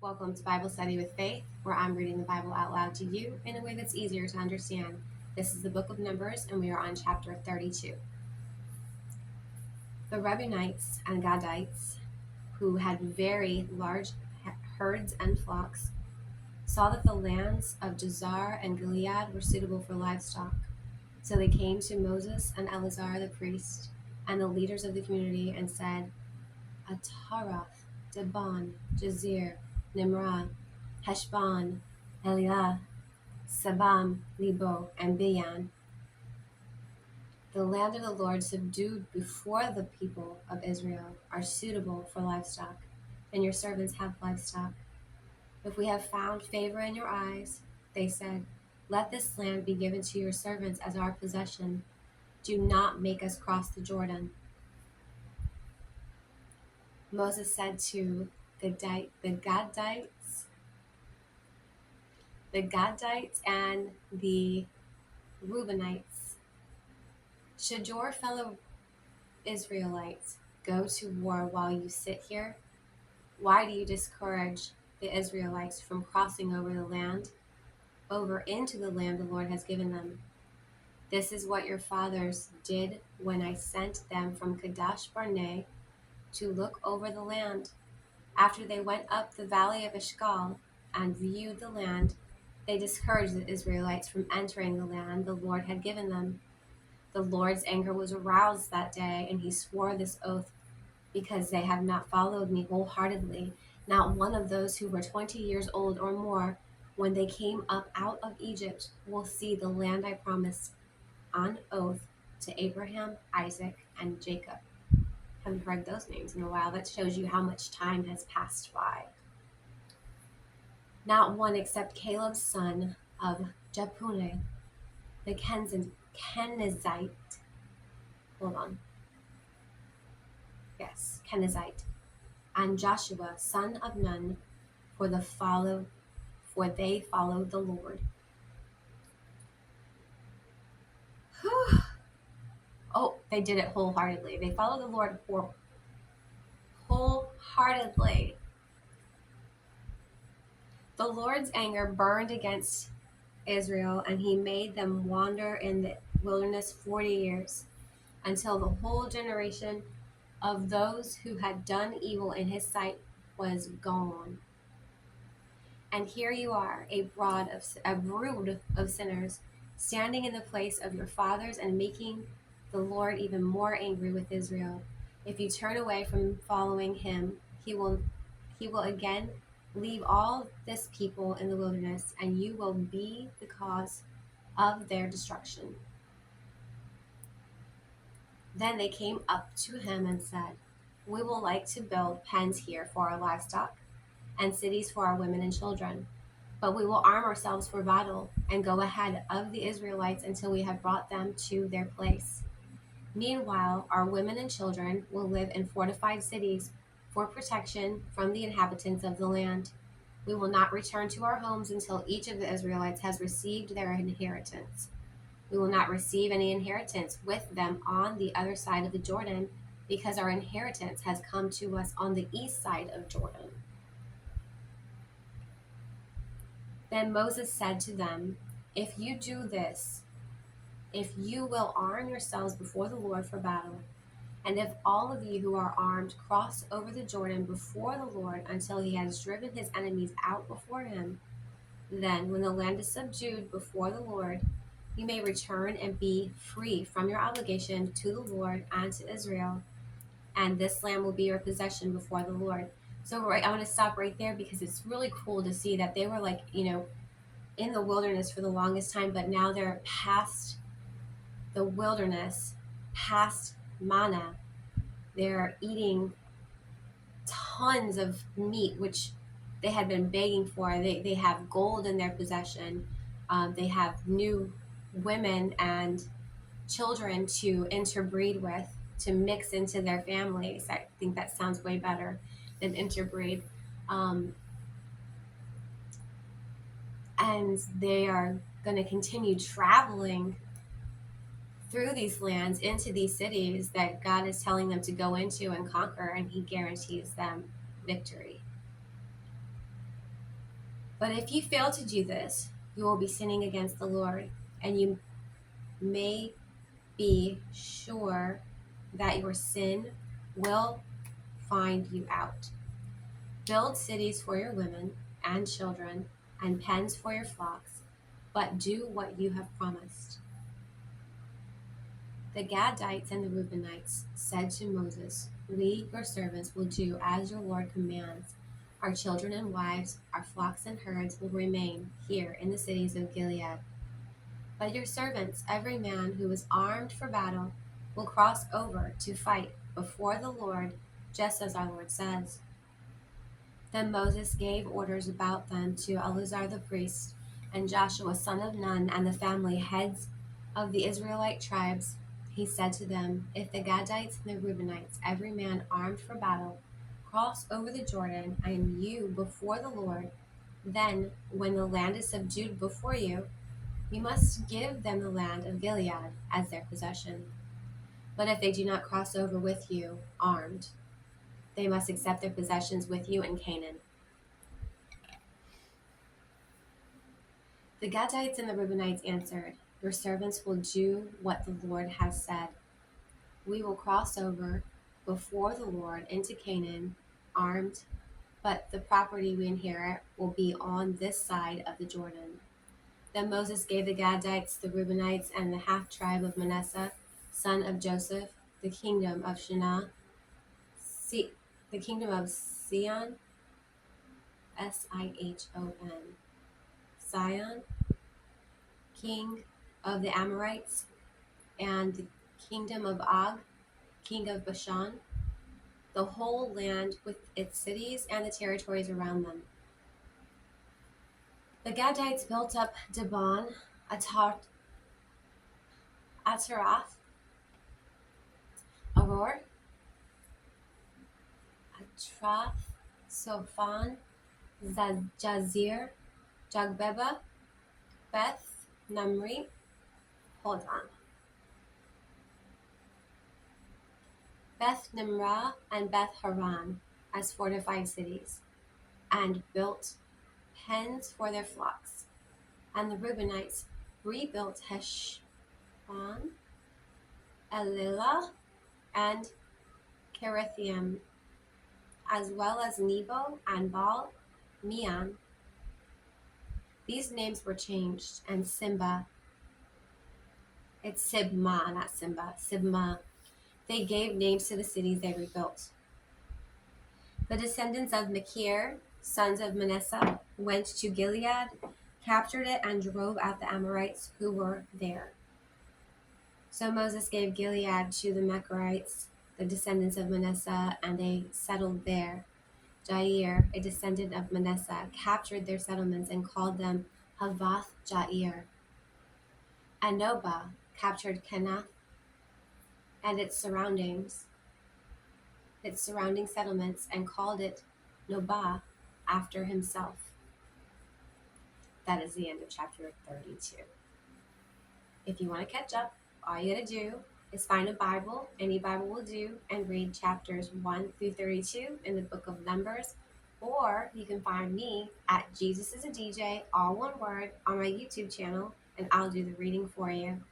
Welcome to Bible Study with Faith, where I'm reading the Bible out loud to you in a way that's easier to understand. This is the book of Numbers, and we are on chapter 32. The Reubenites and Gadites, who had very large herds and flocks, saw that the lands of Jazer and Gilead were suitable for livestock. So they came to Moses and Eleazar the priest and the leaders of the community and said, Ataroth, Dibon, Jazer, Nimrah, Heshbon, Eliah, Sabam, Lebo, and Beyan. The land of the Lord subdued before the people of Israel are suitable for livestock, and your servants have livestock. If we have found favor in your eyes, they said, let this land be given to your servants as our possession. Do not make us cross the Jordan. Moses said to the Gadites and the Reubenites, should your fellow Israelites go to war while you sit here? Why do you discourage the Israelites from crossing over into the land the Lord has given them? This is what your fathers did when I sent them from Kadesh Barnea to look over the land. After they went up the valley of Eshcol and viewed the land, they discouraged the Israelites from entering the land the Lord had given them. The Lord's anger was aroused that day, and he swore this oath, because they have not followed me wholeheartedly, not one of those who were 20 years old or more when they came up out of Egypt will see the land I promised on oath to Abraham, Isaac, and Jacob. Haven't heard those names in a while. That shows you how much time has passed by. Not one except Caleb's son of Jephunneh, the Kenizzite. Kenizzite, and Joshua, son of Nun, for they followed the Lord. Oh, they did it wholeheartedly. They followed the Lord wholeheartedly. The Lord's anger burned against Israel, and he made them wander in the wilderness 40 years, until the whole generation of those who had done evil in his sight was gone. And here you are, a brood of sinners, standing in the place of your fathers and making the Lord even more angry with Israel. If you turn away from following him, he will again leave all this people in the wilderness, and you will be the cause of their destruction. Then they came up to him and said, we will like to build pens here for our livestock and cities for our women and children. But we will arm ourselves for battle and go ahead of the Israelites until we have brought them to their place. Meanwhile, our women and children will live in fortified cities for protection from the inhabitants of the land. We will not return to our homes until each of the Israelites has received their inheritance. We will not receive any inheritance with them on the other side of the Jordan, because our inheritance has come to us on the east side of Jordan. Then Moses said to them, if you do this, if you will arm yourselves before the Lord for battle, and if all of you who are armed cross over the Jordan before the Lord until he has driven his enemies out before him, then when the land is subdued before the Lord, you may return and be free from your obligation to the Lord and to Israel, and this land will be your possession before the Lord. So I want to stop right there, because it's really cool to see that they were in the wilderness for the longest time, but now they're past the wilderness, past manna. They're eating tons of meat, which they had been begging for. They have gold in their possession. They have new women and children to interbreed with, to mix into their families. I think that sounds way better than interbreed. And they are going to continue traveling through these lands into these cities that God is telling them to go into and conquer, and he guarantees them victory. But if you fail to do this, you will be sinning against the Lord, and you may be sure that your sin will find you out. Build cities for your women and children and pens for your flocks, but do what you have promised. The Gadites and the Reubenites said to Moses, "We, your servants, will do as your Lord commands. Our children and wives, our flocks and herds will remain here in the cities of Gilead. But your servants, every man who is armed for battle, will cross over to fight before the Lord, just as our Lord says." Then Moses gave orders about them to Eleazar the priest and Joshua son of Nun and the family heads of the Israelite tribes. He said to them, "If the Gadites and the Reubenites, every man armed for battle, cross over the Jordan and you before the Lord, then when the land is subdued before you, you must give them the land of Gilead as their possession. But if they do not cross over with you armed, they must accept their possessions with you in Canaan." The Gadites and the Reubenites answered, "Your servants will do what the Lord has said. We will cross over before the Lord into Canaan armed, but the property we inherit will be on this side of the Jordan." Then Moses gave the Gadites, the Reubenites, and the half tribe of Manasseh, son of Joseph, the kingdom of Shinar, the kingdom of Sion, Sihon, Sion, king of the Amorites, and the kingdom of Og, king of Bashan, the whole land with its cities and the territories around them. The Gadites built up Dibon, Ataroth, Aror, Atroth, Sophon, Jazir, Jogbeba, Beth Numri, Beth Nimrah, and Beth Haran as fortified cities, and built pens for their flocks. And the Reubenites rebuilt Heshbon, Elilah, and Kerethaim, as well as Nebo and Baal Meon. These names were changed, and Sibmah, it's Sibmah, not Simba, Sibmah. They gave names to the cities they rebuilt. The descendants of Machir, sons of Manasseh, went to Gilead, captured it, and drove out the Amorites who were there. So Moses gave Gilead to the Machirites, the descendants of Manasseh, and they settled there. Jair, a descendant of Manasseh, captured their settlements and called them Havoth Jair. And Nobah captured Kenath and its surrounding settlements, and called it Nobah after himself. That is the end of chapter 32. If you want to catch up, all you got to do is find a Bible, any Bible will do, and read chapters 1 through 32 in the book of Numbers. Or you can find me at Jesus is a DJ, all one word, on my YouTube channel, and I'll do the reading for you.